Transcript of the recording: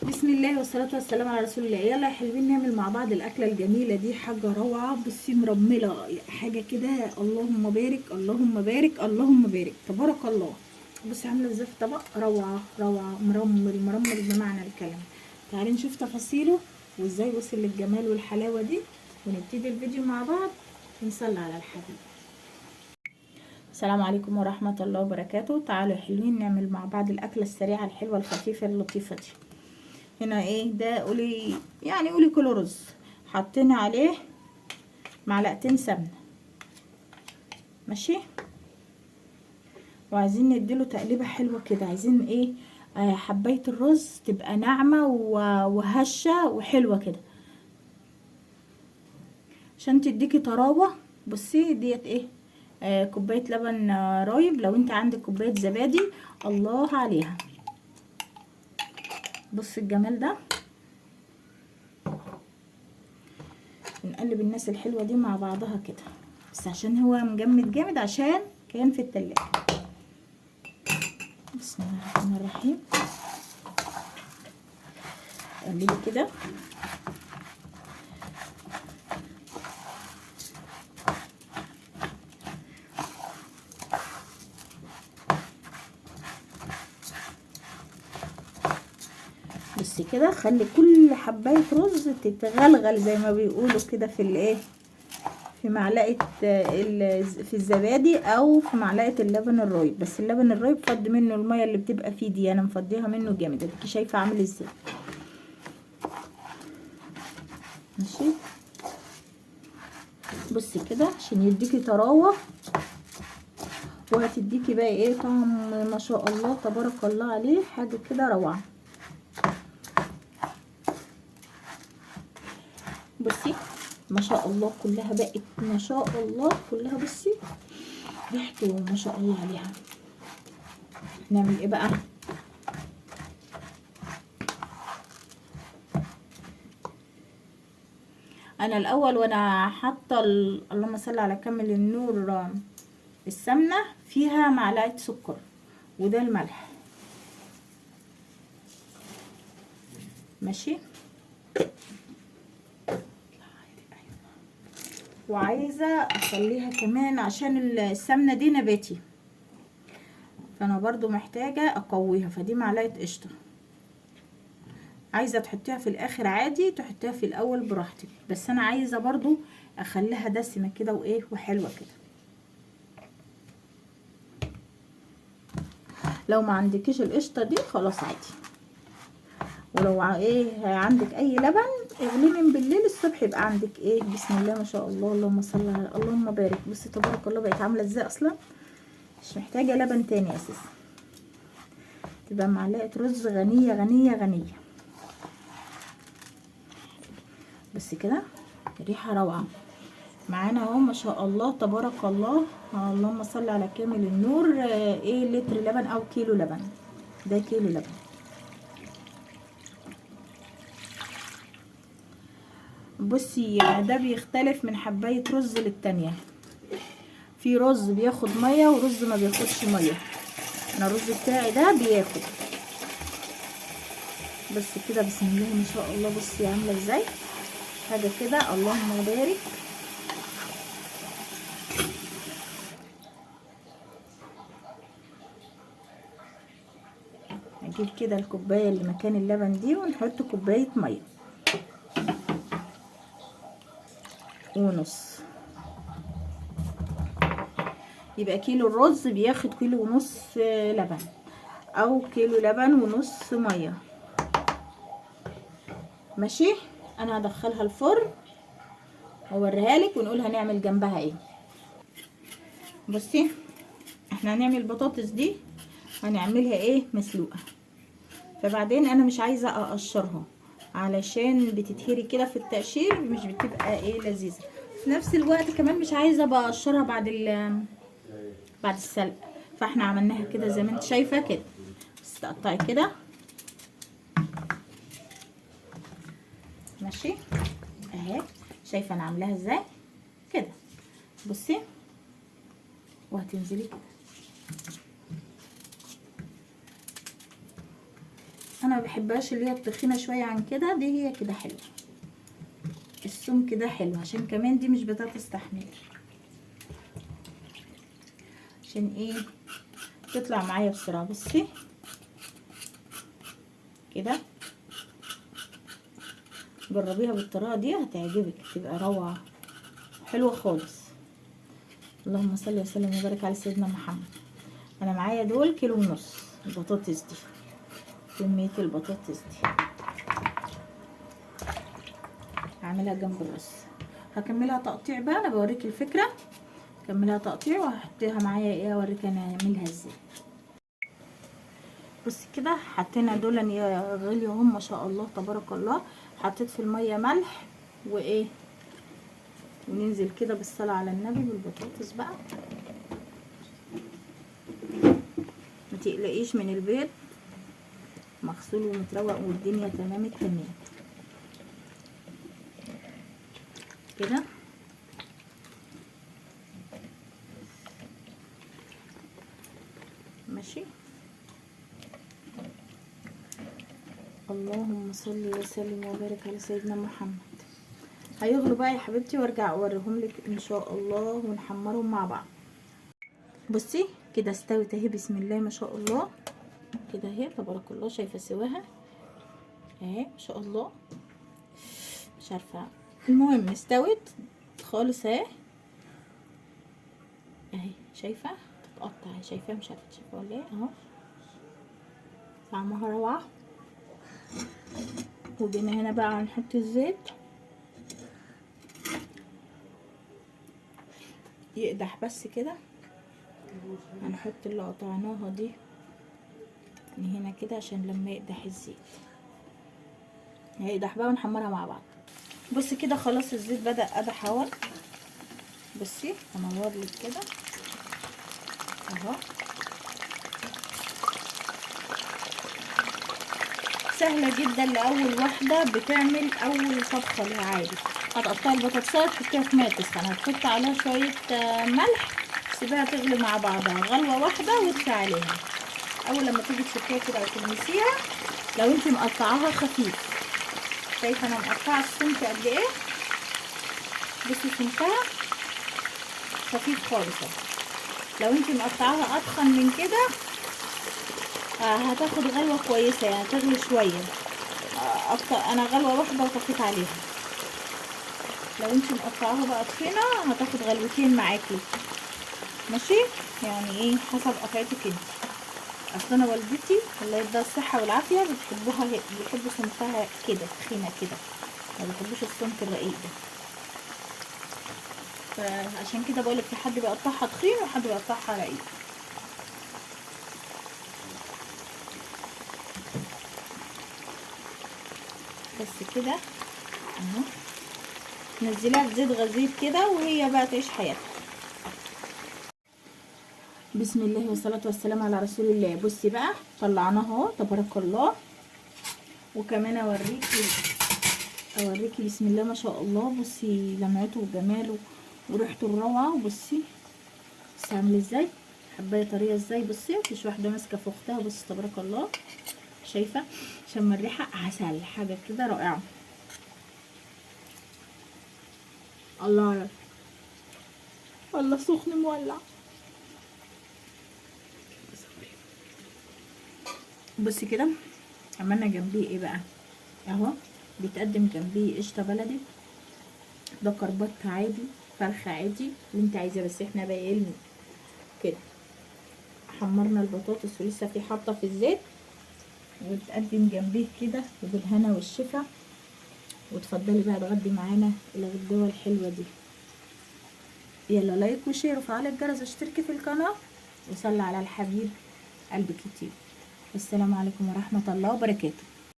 بسم الله والصلاة والسلام على رسول الله. يلا يا حلوين نعمل مع بعض الأكلة الجميلة دي، حاجة روعة. بصي مرملة حاجة كده، اللهم بارك اللهم بارك اللهم بارك تبارك الله. بصي عاملة ازاي في طبق، روعة روعة، مرمل مرمل بمعنى الكلمة. تعالي نشوف تفاصيله وازاي وصل للجمال والحلاوة دي، ونبتدي الفيديو مع بعض ونصلي على الحبيب. السلام عليكم ورحمة الله وبركاته. تعالوا يا حلوين نعمل مع بعض الأكلة السريعة الحلوة الخفيفة اللطيفة دي. هنا ايه ده؟ قولي يعني قولي كيلو رز، حطينا عليه معلقتين سمنه، ماشي. وعايزين نديله تقليبه حلوه كده. عايزين ايه؟ حبايه الرز تبقى ناعمه وهشه وحلوه كده عشان تديكي طراوه. بصي ديت ايه؟ كوبايه لبن رايب. لو انت عندك كوبايه زبادي الله عليها. بص الجمال ده. نقلب الناس الحلوة دي مع بعضها كده، بس عشان هو مجمد جامد عشان كان في التلاجة. بسم الله الرحمن الرحيم. قلبي كده. بس كده خلي كل حباية رز تتغلغل زي ما بيقولوا كده في الايه، في معلقة في الزبادي او في معلقة اللبن الرايب. بس اللبن الرايب فض منه المية اللي بتبقى فيه دي، انا مفضيها منه جامد. انت شايفة عامل ازاي؟ ماشي. بصي كده عشان يديكي طراوة، وهتديكي بقى ايه طعم ما شاء الله تبارك الله عليه، حاجة كده روعة. بصي ما شاء الله كلها بقت ما شاء الله كلها. بصي ريحته ما شاء الله عليها. نعمل ايه بقى؟ انا الاول وانا حاطه اللهم صل على كامل النور السمنه فيها معلقه سكر، وده الملح، ماشي. وعايزه اخليها كمان عشان السمنه دي نباتي، فانا برضو محتاجه اقويها. فدي معلقه قشطه. عايزه تحطيها في الاخر عادي، تحطيها في الاول براحتك، بس انا عايزه برضو اخليها دسمه كده وايه وحلوه كده. لو ما عندكيش القشطه دي خلاص عادي. ولو ايه عندك اي لبن اغليه من بالليل، الصبح يبقى عندك ايه. بسم الله ما شاء الله اللهم صل على اللهم بارك. بصي تبارك الله بقت عامله ازاي اصلا، مش محتاجه لبن تاني اساسا. تبقى معلقه رز غنيه غنيه غنيه. بس كده ريحه روعه معانا اهو ما شاء الله تبارك الله. اللهم صل على كامل النور. ايه لتر لبن او كيلو لبن؟ ده كيلو لبن. بصي ده بيختلف من حبايه رز للتانيه. في رز بياخد ميه ورز ما بياخدش ميه. انا الرز بتاعي ده بياخد. بس كده بسم الله ما شاء الله. بصي عامله ازاي، حاجه كده اللهم بارك. نجيب كده الكوبايه اللي مكان اللبن دي ونحط كوبايه ميه ونص. يبقى كيلو الرز بياخد كيلو ونص لبن، او كيلو لبن ونص ميه، ماشي. انا هدخلها الفرن واوريها لك ونقول هنعمل جنبها ايه. بصي احنا هنعمل البطاطس دي هنعملها ايه مسلوقه، فبعدين انا مش عايزه اقشرها علشان بتتهري كده في التقشير، مش بتبقى ايه لذيذه. في نفس الوقت كمان مش عايزه بقشرها بعد السلق. فاحنا عملناها كده زي ما انت شايفه كده. بس تقطعي كده ماشي اهي. شايفه انا عاملاها ازاي كده؟ بصي وهتنزلي كده انا ما بحبهاش اللي هي التخينه شويه عن كده، دي هي كده حلوه، السمك ده حلو، عشان كمان دي مش بطاطس تحمير، عشان ايه تطلع معايا بسرعه. بصي كده، جربيها بالطريقه دي هتعجبك، تبقى روعه حلوه خالص. اللهم صل وسلم وبارك على سيدنا محمد. انا معايا دول 1.5 كيلو البطاطس دي، كميه البطاطس دي هعملها جنب الرز. هكملها تقطيع بقى، انا بوريك الفكره، كملها تقطيع وهحطيها معايا ايه، اوريك انا هعملها ازاي. بصي كده حطينا دول يا غاليه هم ما شاء الله تبارك الله. حطيت في الميه ملح وايه، وننزل كده بالصلاه على النبي بالبطاطس بقى. ما تقلقيش من البيض، مغسول ومتروق والدنيا تمام التمام كده. ماشي، اللهم صل وسلم وبارك على سيدنا محمد. هيغلوا بقى يا حبيبتي وارجع اوريهم لك ان شاء الله ونحمرهم مع بعض. بصي كده استوت اهي، بسم الله ما شاء الله كده اهي تبارك الله. شايفه سواها اهي ما شاء الله، مش عارفه، المهم استوت خالص اهي اهي. شايفه تتقطع اهي، شايفاها مش عارفه شايفه ولا ايه اهو، طعمها روعه. وجينا هنا بقى هنحط الزيت يقدح بس كده. هنحط اللي قطعناها دي من هنا كده عشان لما يقدح الزيت هيقدح بقى ونحمرها مع بعض. بصي كده خلاص الزيت بدأ قدح اهو. بصي هنور لك كده اهو، سهله جدا لاول واحده بتعمل اول طبخه ليها عادي. هتقطعي البطاطسات تحطيها في ميه تسخن، هتحطي عليها شويه ملح، سيبيها تغلي مع بعضها غلوه واحده واطفي عليها. اول لما تيجي تشوفيها كده او تلمسيها، لو انت مقطعاها خفيف، شايفه انا مقطعه السمك قد ايه، بصي سمكها خفيف خالص. لو انت مقطعاها اتخن من كده هتاخد غلوه كويسه، يعني تغلي شويه اكتر. انا غلوه واحده وطفيت عليها. لو انت مقطعاها بقى تخينه هتاخد غلوتين معاكي، ماشي، يعني ايه حسب قطعتك انت. اصل انا والدتي الله يديها الصحه والعافيه بيحبوا سمكها كده تخينه كده، ما بيحبوش السمك الرقيق ده، فعشان كده بقولك في حد بيقطعها تخين وحد بيقطعها رقيق. بس كده اهو، نزليها في زيت غزير كده وهي بقى تعيش حياتها. بسم الله والصلاه والسلام على رسول الله. بصي بقى طلعناها اهو تبارك الله. وكمان اوريكي بسم الله ما شاء الله. بصي لمعته وجماله وريحته الروعه. بصي بس عامل ازاي، حبايه طريه ازاي. بصي مفيش واحده ماسكه في اختها. بصي تبارك الله، شايفه شم الريحه عسل، حاجه كده رائعه. الله الله سخن مولع. بصي كده عملنا جنبيه ايه بقى اهو، بيتقدم جنبيه قشطه بلدي، ده كربات عادي، فرخه عادي اللي انت عايزاه، بس احنا بايقين كده. حمرنا البطاطس ولسه في حاطه في الزيت، وبتقدم جنبيه كده وبالهنا والشفا. وتفضلي بقى تغدي معانا الغدوه الحلوه دي. يلا لايك وشير وفعلي الجرس واشتركي في القناه وصلي على الحبيب قلبك كتير. السلام عليكم ورحمه الله وبركاته.